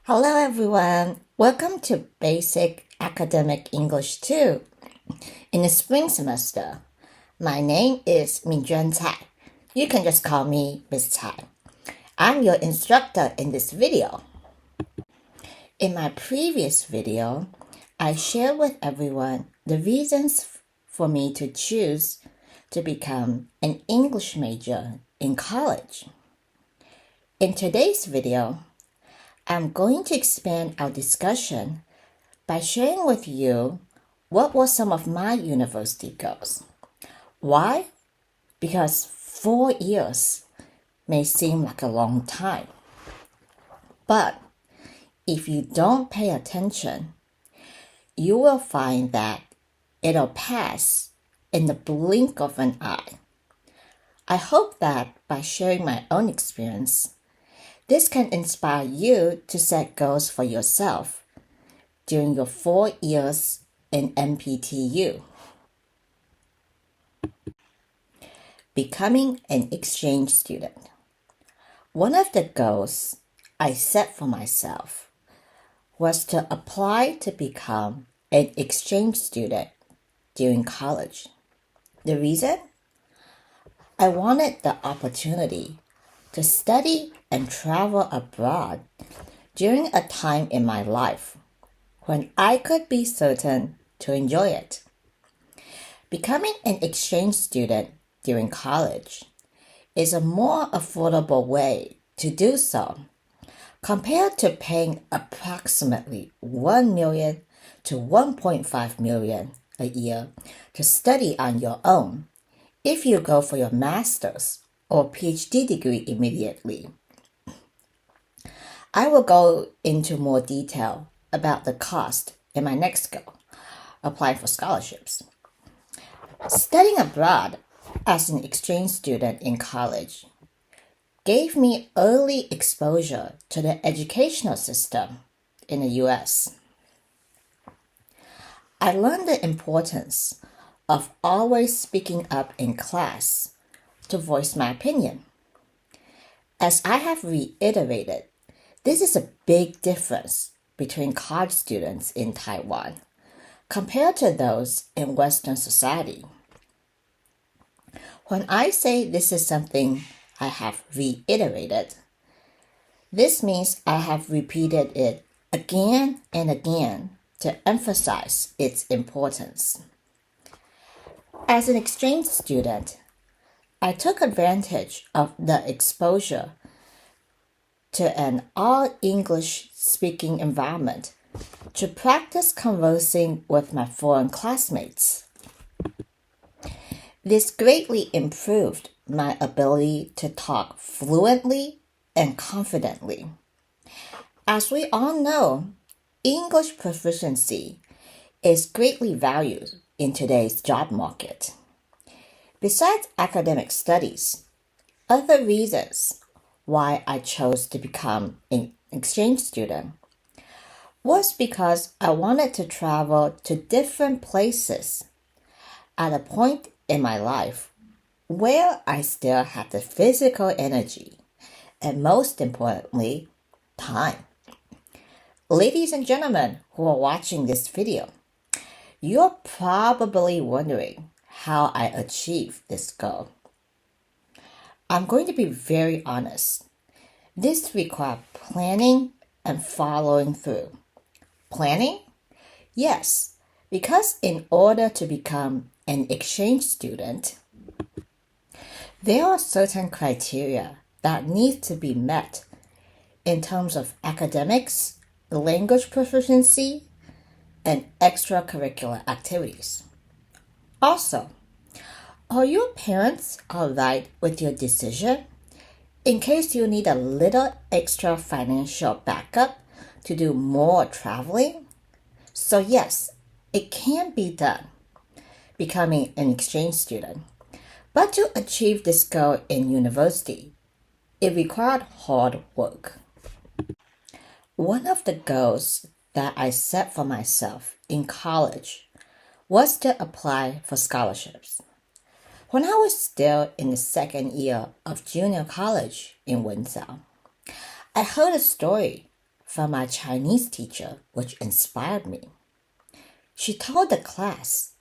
Hello everyone, welcome to Basic Academic English 2 in the spring semester. My name is Minjuan Cai. You can just call me Miss Cai. I'm your instructor in this video. In my previous video, I shared with everyone the reasons for me to choose to become an English major in college. In today's video, I'm going to expand our discussion by sharing with you what were some of my university goals. Why? Because 4 years may seem like a long time. But if you don't pay attention, you will find that it'll pass in the blink of an eye. I hope that by sharing my own experience, this can inspire you to set goals for yourself during your 4 years in NPTU. Becoming an exchange student. One of the goals I set for myself was to apply to become an exchange student during college. The reason? I wanted the opportunity to study and travel abroad during a time in my life when I could be certain to enjoy it. Becoming an exchange student during college is a more affordable way to do so compared to paying approximately $1 million to $1.5 million a year to study on your own if you go for your master's or PhD degree immediately. I will go into more detail about the cost in my next goal, applying for scholarships. Studying abroad as an exchange student in college gave me early exposure to the educational system in the US. I learned the importance of always speaking up in class to voice my opinion. As I have reiterated, this is a big difference between college students in Taiwan compared to those in Western society. When I say this is something I have reiterated, this means I have repeated it again and again to emphasize its importance. As an exchange student, I took advantage of the exposure to an all-English speaking environment to practice conversing with my foreign classmates. This greatly improved my ability to talk fluently and confidently. As we all know, English proficiency is greatly valued in today's job market. Besides academic studies, other reasons why I chose to become an exchange student was because I wanted to travel to different places at a point in my life where I still had the physical energy and, most importantly, time. Ladies and gentlemen who are watching this video, you're probably wondering how I achieved this goal. I'm going to be very honest. This required planning and following through. Planning? Yes, because in order to become an exchange student, there are certain criteria that need to be met in terms of academics, language proficiency, and extracurricular activities. Also, are your parents all right with your decision in case you need a little extra financial backup to do more traveling? So yes, it can be done, becoming an exchange student. But to achieve this goal in university, it required hard work. One of the goals that I set for myself in college was to apply for scholarships. When I was still in the second year of junior college in Wenzhou, I heard a story from my Chinese teacher, which inspired me. She told the class,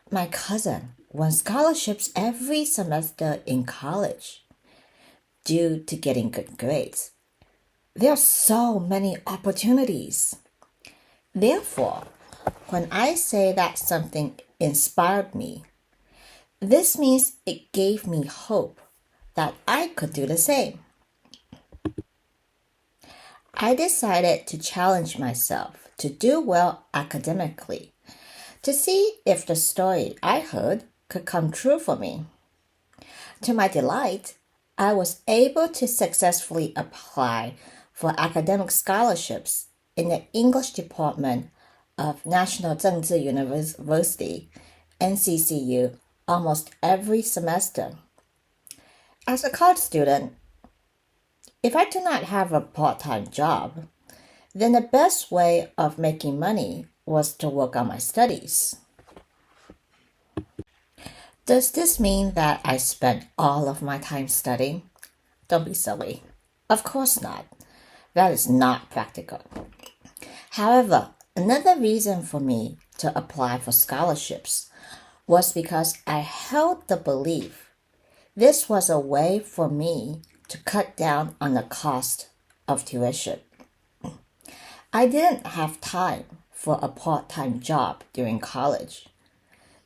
"My cousin won scholarships every semester in college due to getting good grades. There are so many opportunities. Therefore, when I say that something inspired me, this means it gave me hope that I could do the same." I decided to challenge myself to do well academically, to see if the story I heard could come true for me. To my delight, I was able to successfully apply for academic scholarships in the English department of National Zhengzhi University, NCCU, almost every semester. As a college student, if I do not have a part-time job, then the best way of making money was to work on my studies. Does this mean that I spent all of my time studying? Don't be silly. Of course not. That is not practical. However, another reason for me to apply for scholarships was because I held the belief this was a way for me to cut down on the cost of tuition. I didn't have time for a part-time job during college,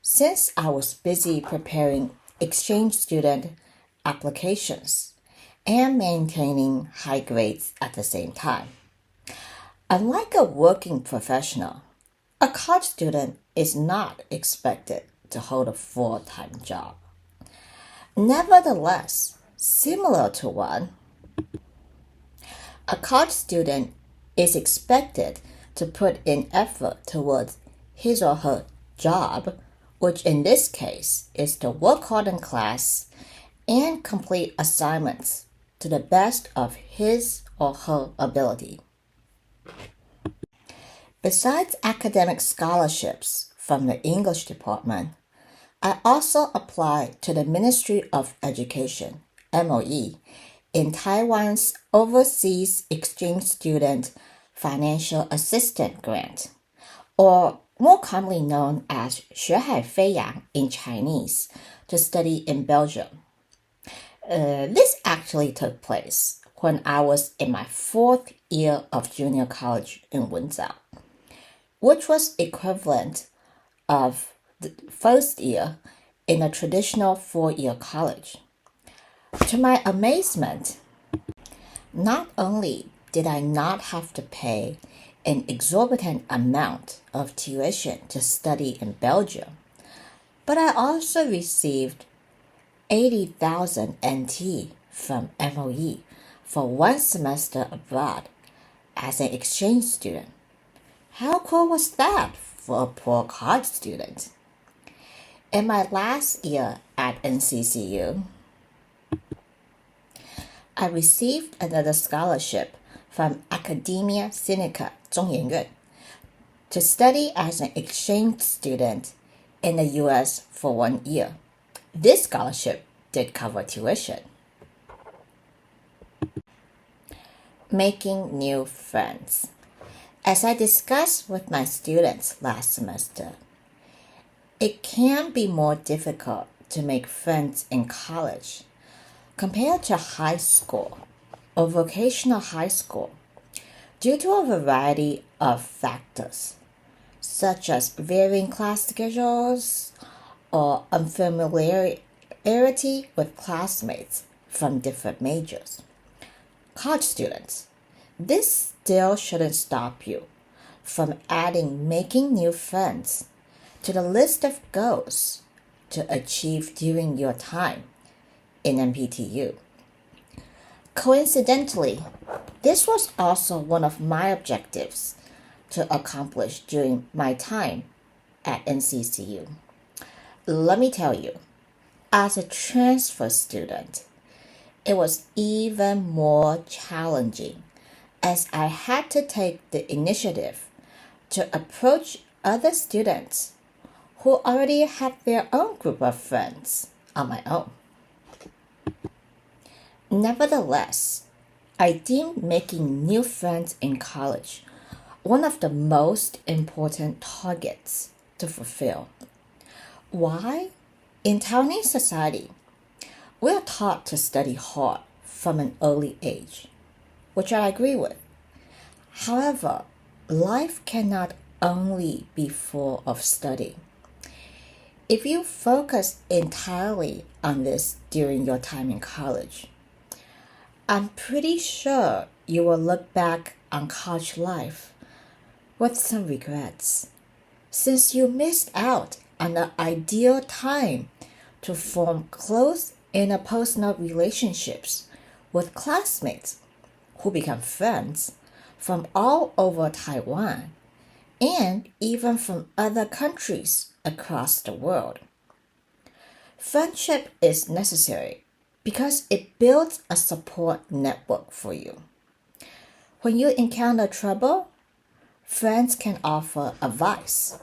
since I was busy preparing exchange student applications and maintaining high grades at the same time. Unlike a working professional, a college student is not expected to hold a full-time job. Nevertheless, similar to one, a college student is expected to put in effort towards his or her job, which in this case is to work hard in class and complete assignments to the best of his or her ability. Besides academic scholarships from the English department, I also applied to the Ministry of Education, MOE, in Taiwan's Overseas Exchange Student Financial Assistance Grant, or more commonly known as 学海飞扬 in Chinese, to study in Belgium. This actually took place when I was in my 4th year of junior college in Wenzhou, which was equivalent of the first year in a traditional 4-year college. To my amazement, not only did I not have to pay an exorbitant amount of tuition to study in Belgium, but I also received 80,000 NT from MOE for 1 semester abroad as an exchange student. How cool was that for a poor college student? In my last year at NCCU, I received another scholarship from Academia Sinica 中研院 to study as an exchange student in the US for 1 year. This scholarship did cover tuition. Making new friends. As I discussed with my students last semester, it can be more difficult to make friends in college compared to high school or vocational high school due to a variety of factors, such as varying class schedules or unfamiliarity with classmates from different majors. College students, this still shouldn't stop you from adding making new friends to the list of goals to achieve during your time in NPTU. Coincidentally, this was also one of my objectives to accomplish during my time at NCCU. Let me tell you, as a transfer student, it was even more challenging as I had to take the initiative to approach other students who already had their own group of friends on my own. Nevertheless, I deem making new friends in college one of the most important targets to fulfill. Why? In Taiwanese society, we are taught to study hard from an early age, which I agree with. However, life cannot only be full of study. If you focus entirely on this during your time in college, I'm pretty sure you will look back on college life with some regrets, since you missed out on the ideal time to form close interpersonal relationships with classmates who become friends from all over Taiwan and even from other countries across the world. Friendship is necessary because it builds a support network for you. When you encounter trouble, friends can offer advice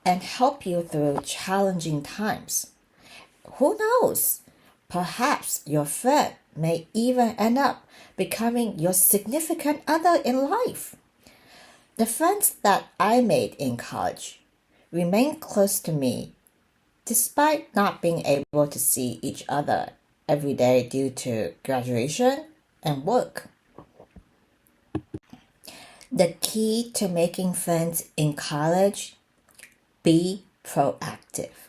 and help you through challenging times. Who knows? Perhaps your friend may even end up becoming your significant other in life. The friends that I made in college remain close to me despite not being able to see each other every day due to graduation and work. The key to making friends in college: be proactive.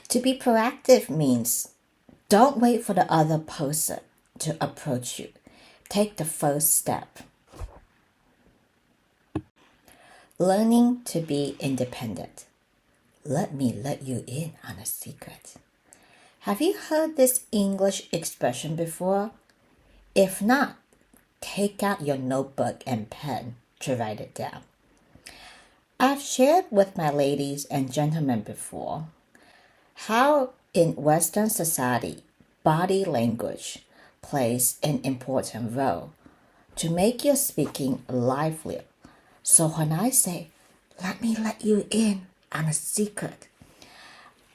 To be proactive means don't wait for the other person to approach you. Take the first step. Learning to be independent. Let me let you in on a secret. Have you heard this English expression before? If not, take out your notebook and pen to write it down. I've shared with my ladies and gentlemen before how in Western society, body language plays an important role to make your speaking livelier. So when I say, let me let you in on a secret,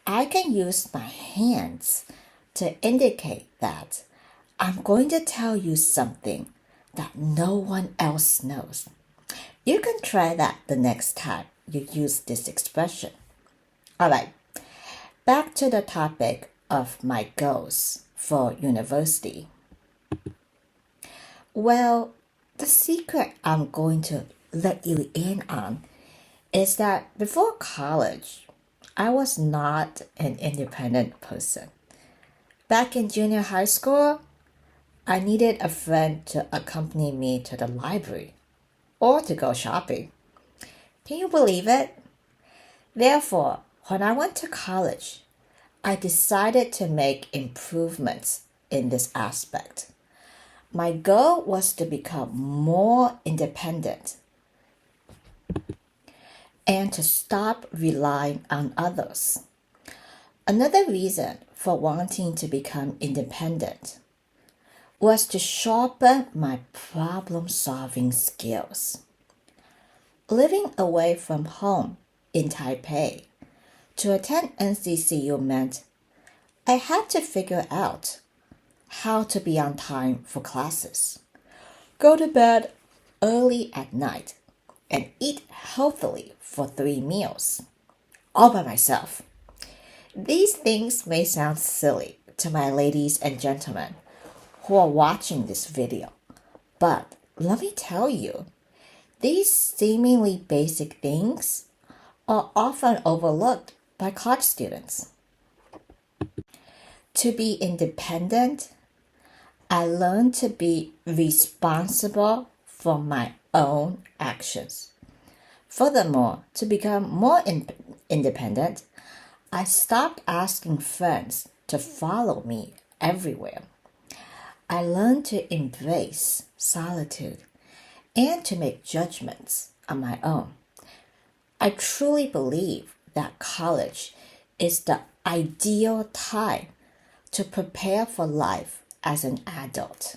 I can use my hands to indicate that I'm going to tell you something that no one else knows. You can try that the next time you use this expression. All right, back to the topic of my goals for university. Well, the secret I'm going to let you in on is that before college, I was not an independent person. Back in junior high school, I needed a friend to accompany me to the library or to go shopping. Can you believe it? Therefore, when I went to college, I decided to make improvements in this aspect. My goal was to become more independent and to stop relying on others. Another reason for wanting to become independent was to sharpen my problem-solving skills. Living away from home in Taipei to attend NCCU meant I had to figure out how to be on time for classes, go to bed early at night, and eat healthily for 3 meals, all by myself. These things may sound silly to my ladies and gentlemen who are watching this video, but let me tell you, these seemingly basic things are often overlooked by college students. To be independent, I learned to be responsible for my own actions. Furthermore, to become more independent, I stopped asking friends to follow me everywhere. I learned to embrace solitude and to make judgments on my own. I truly believe that college is the ideal time to prepare for life as an adult.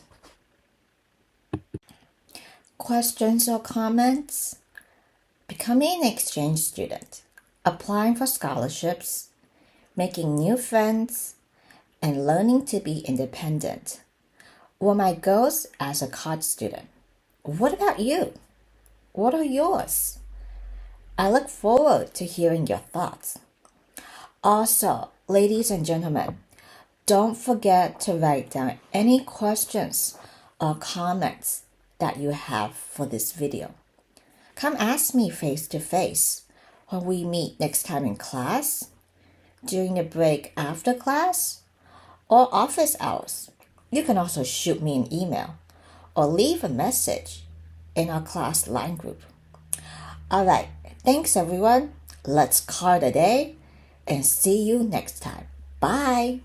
Questions or comments? Becoming an exchange student, applying for scholarships, making new friends, and learning to be independent. were my goals as a college student. What about you? What are yours? I look forward to hearing your thoughts. Also, ladies and gentlemen, don't forget to write down any questions or comments that you have for this video. Come ask me face to face when we meet next time in class, during the break after class, or office hours. You can also shoot me an email or leave a message in our class line group. All right, thanks everyone. Let's call it a day and see you next time. Bye.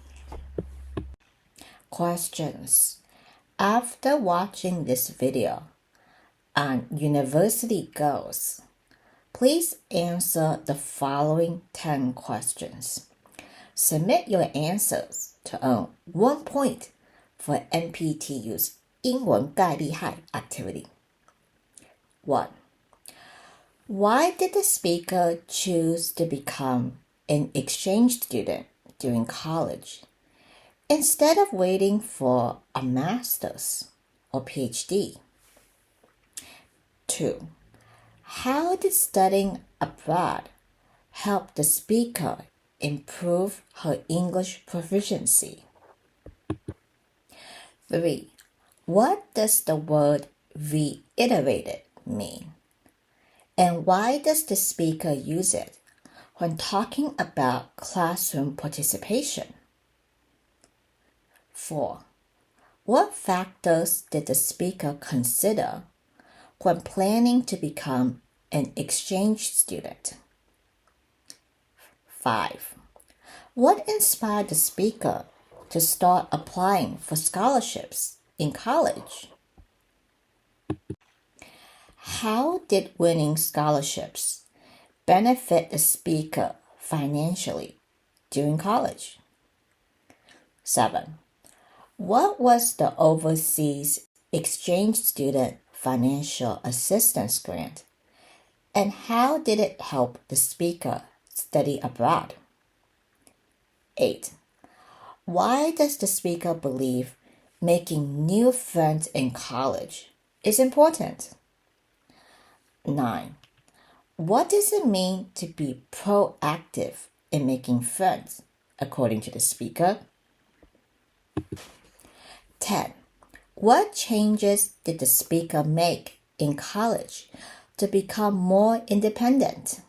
Questions. After watching this video on university goals, please answer the following 10 questions. Submit your answers to earn 1 point for NPTU's 英文概厉害 activity. 1. Why did the speaker choose to become an exchange student during college instead of waiting for a master's or PhD? 2. How did studying abroad help the speaker improve her English proficiency? 3. What does the word reiterated mean? And why does the speaker use it when talking about classroom participation? 4. What factors did the speaker consider when planning to become an exchange student? 5. What inspired the speaker to start applying for scholarships in college? How did winning scholarships benefit the speaker financially during college? 7. What was the overseas exchange student financial assistance grant, and how did it help the speaker study abroad? 8. Why does the speaker believe making new friends in college is important? 9. What does it mean to be proactive in making friends, according to the speaker? 10. What changes did the speaker make in college to become more independent?